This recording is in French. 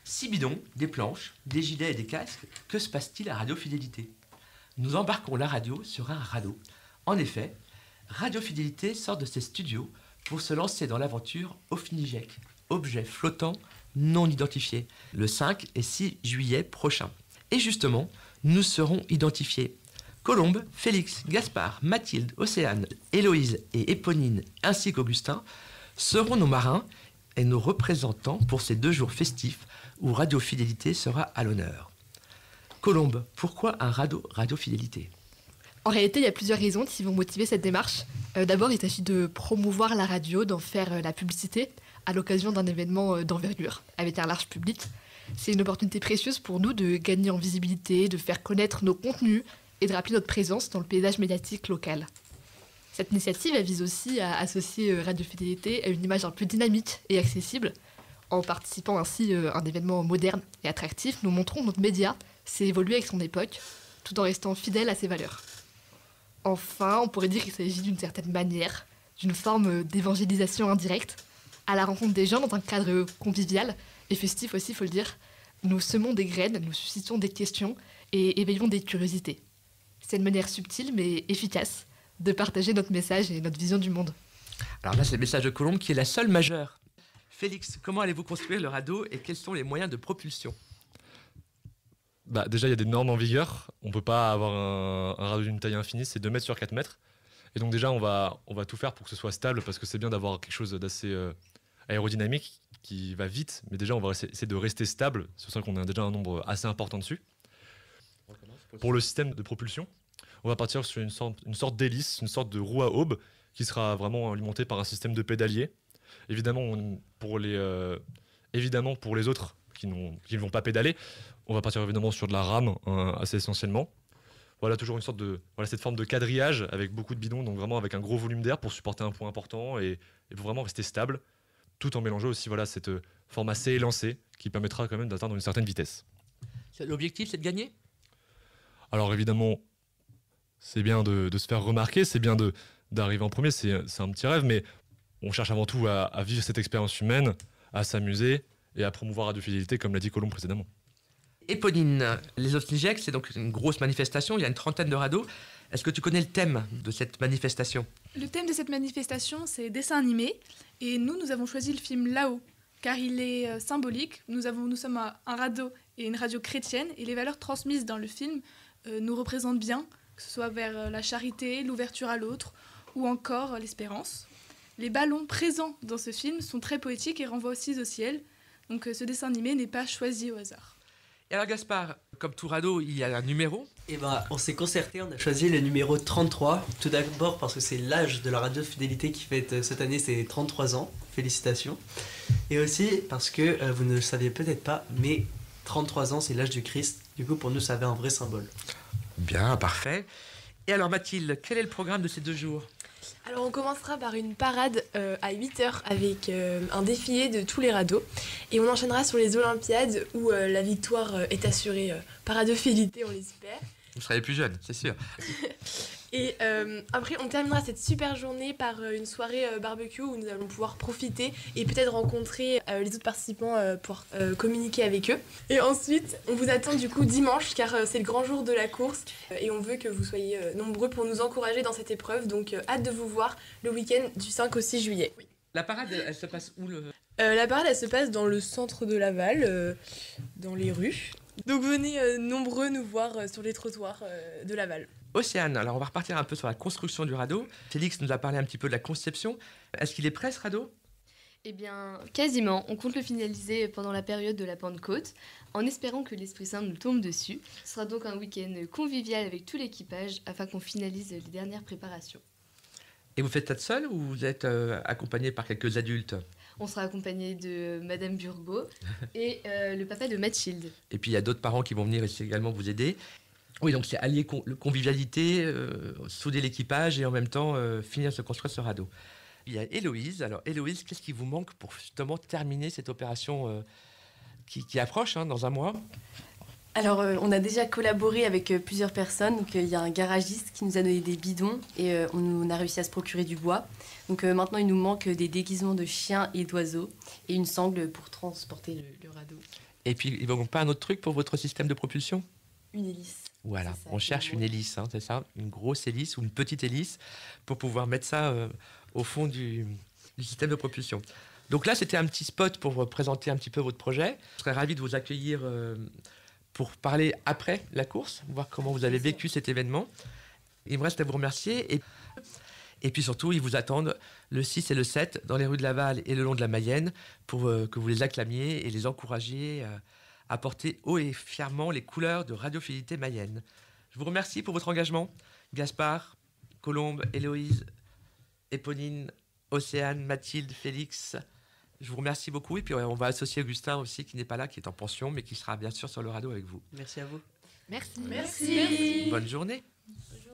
6 bidons, des planches, des gilets et des casques, que se passe-t-il à Radio Fidélité? Nous embarquons la radio sur un radeau. En effet, Radio Fidélité sort de ses studios pour se lancer dans l'aventure OVNIJEC, objet flottant non identifié, le 5 et 6 juillet prochain. Et justement, nous serons identifiés. Colombe, Félix, Gaspard, Mathilde, Océane, Héloïse et Éponine, ainsi qu'Augustin, seront nos marins et nos représentants pour ces 2 jours festifs où Radio Fidélité sera à l'honneur. Colombe, pourquoi un radeau Radio Fidélité? En réalité, il y a plusieurs raisons qui vont motiver cette démarche. D'abord, il s'agit de promouvoir la radio, d'en faire la publicité à l'occasion d'un événement d'envergure avec un large public. C'est une opportunité précieuse pour nous de gagner en visibilité, de faire connaître nos contenus et de rappeler notre présence dans le paysage médiatique local. Cette initiative elle vise aussi à associer Radio Fidélité à une image un peu dynamique et accessible. En participant ainsi à un événement moderne et attractif, nous montrons que notre média s'est évolué avec son époque, tout en restant fidèle à ses valeurs. Enfin, on pourrait dire qu'il s'agit d'une certaine manière, d'une forme d'évangélisation indirecte, à la rencontre des gens dans un cadre convivial et festif aussi, il faut le dire. Nous semons des graines, nous suscitons des questions et éveillons des curiosités. C'est une manière subtile mais efficace de partager notre message et notre vision du monde. Alors là, c'est le message de Colombe qui est la seule majeure. Félix, comment allez-vous construire le radeau et quels sont les moyens de propulsion? Déjà, il y a des normes en vigueur. On ne peut pas avoir un radeau d'une taille infinie, c'est 2 mètres sur 4 mètres. Et donc déjà, on va tout faire pour que ce soit stable, parce que c'est bien d'avoir quelque chose d'assez aérodynamique, qui va vite. Mais déjà, on va essayer de rester stable. C'est pour ça qu'on a déjà un nombre assez important dessus. Pour le système de propulsion, on va partir sur une sorte d'hélice, une sorte de roue à aube, qui sera vraiment alimentée par un système de pédalier. Évidemment, pour les autres qui ne vont pas pédaler, on va partir évidemment sur de la rame, assez essentiellement. Voilà, toujours cette forme de quadrillage avec beaucoup de bidons, donc vraiment avec un gros volume d'air pour supporter un poids important et pour vraiment rester stable, tout en mélangeant aussi cette forme assez élancée qui permettra quand même d'atteindre une certaine vitesse. L'objectif, c'est de gagner? Alors évidemment, c'est bien de se faire remarquer, c'est bien d'arriver en premier, c'est un petit rêve, mais on cherche avant tout à vivre cette expérience humaine, à s'amuser et à promouvoir Radio Fidélité, comme l'a dit Colombe précédemment. Éponine, les OVNIJEC, c'est donc une grosse manifestation, il y a une trentaine de radeaux. Est-ce que tu connais le thème de cette manifestation? Le thème de cette manifestation, c'est dessin animé. Et nous avons choisi le film Là-haut, car il est symbolique. Nous sommes un radeau et une radio chrétienne, et les valeurs transmises dans le film nous représentent bien, que ce soit vers la charité, l'ouverture à l'autre, ou encore l'espérance. Les ballons présents dans ce film sont très poétiques et renvoient aussi au ciel. Donc ce dessin animé n'est pas choisi au hasard. Et alors Gaspard, comme tout radeau, il y a un numéro? On s'est concerté, on a choisi le numéro 33. Tout d'abord parce que c'est l'âge de la Radio Fidélité qui fête cette année ses 33 ans. Félicitations. Et aussi parce que vous ne le saviez peut-être pas, mais 33 ans c'est l'âge du Christ. Du coup pour nous ça avait un vrai symbole. Bien, parfait. Et alors Mathilde, quel est le programme de ces 2 jours? Alors on commencera par une parade à 8h avec un défilé de tous les radeaux et on enchaînera sur les Olympiades où la victoire est assurée par Radio Fidélité, on l'espère. Vous serez les plus jeunes, c'est sûr. Et après on terminera cette super journée par une soirée barbecue où nous allons pouvoir profiter et peut-être rencontrer les autres participants pour communiquer avec eux. Et ensuite on vous attend du coup dimanche car c'est le grand jour de la course et on veut que vous soyez nombreux pour nous encourager dans cette épreuve, donc hâte de vous voir le week-end du 5 au 6 juillet. Oui. La parade, elle se passe où La parade elle se passe dans le centre de Laval, dans les rues. Donc venez nombreux nous voir sur les trottoirs de Laval. Océane, alors on va repartir un peu sur la construction du radeau. Félix nous a parlé un petit peu de la conception. Est-ce qu'il est prêt ce radeau? Eh bien, quasiment. On compte le finaliser pendant la période de la Pentecôte, en espérant que l'Esprit Saint nous tombe dessus. Ce sera donc un week-end convivial avec tout l'équipage afin qu'on finalise les dernières préparations. Et vous faites ça seul ou vous êtes accompagné par quelques adultes? On sera accompagné de Madame Burgot et le papa de Mathilde. Et puis il y a d'autres parents qui vont venir également vous aider. Oui, donc c'est allier convivialité, souder l'équipage et en même temps finir de construire ce radeau. Il y a Héloïse. Alors Héloïse, qu'est-ce qui vous manque pour justement terminer cette opération qui approche dans un mois? Alors, on a déjà collaboré avec plusieurs personnes. Donc, il y a un garagiste qui nous a donné des bidons et on a réussi à se procurer du bois. Donc, maintenant, il nous manque des déguisements de chiens et d'oiseaux et une sangle pour transporter le radeau. Et puis, il ne manque pas un autre truc pour votre système de propulsion? Une hélice. Voilà, C'est ça, on cherche une hélice, hein, c'est ça, une grosse hélice ou une petite hélice pour pouvoir mettre ça au fond du système de propulsion. Donc là, c'était un petit spot pour présenter un petit peu votre projet. Je serais ravi de vous accueillir pour parler après la course, voir comment vous avez vécu cet événement. Il me reste à vous remercier. Et puis surtout, ils vous attendent le 6 et le 7 dans les rues de Laval et le long de la Mayenne pour que vous les acclamiez et les encouragiez à porter haut et fièrement les couleurs de Radiofidélité Mayenne. Je vous remercie pour votre engagement. Gaspard, Colombe, Héloïse, Éponine, Océane, Mathilde, Félix. Je vous remercie beaucoup. Et puis on va associer Augustin aussi, qui n'est pas là, qui est en pension, mais qui sera bien sûr sur le radeau avec vous. Merci à vous. Merci. Merci. Bonne journée.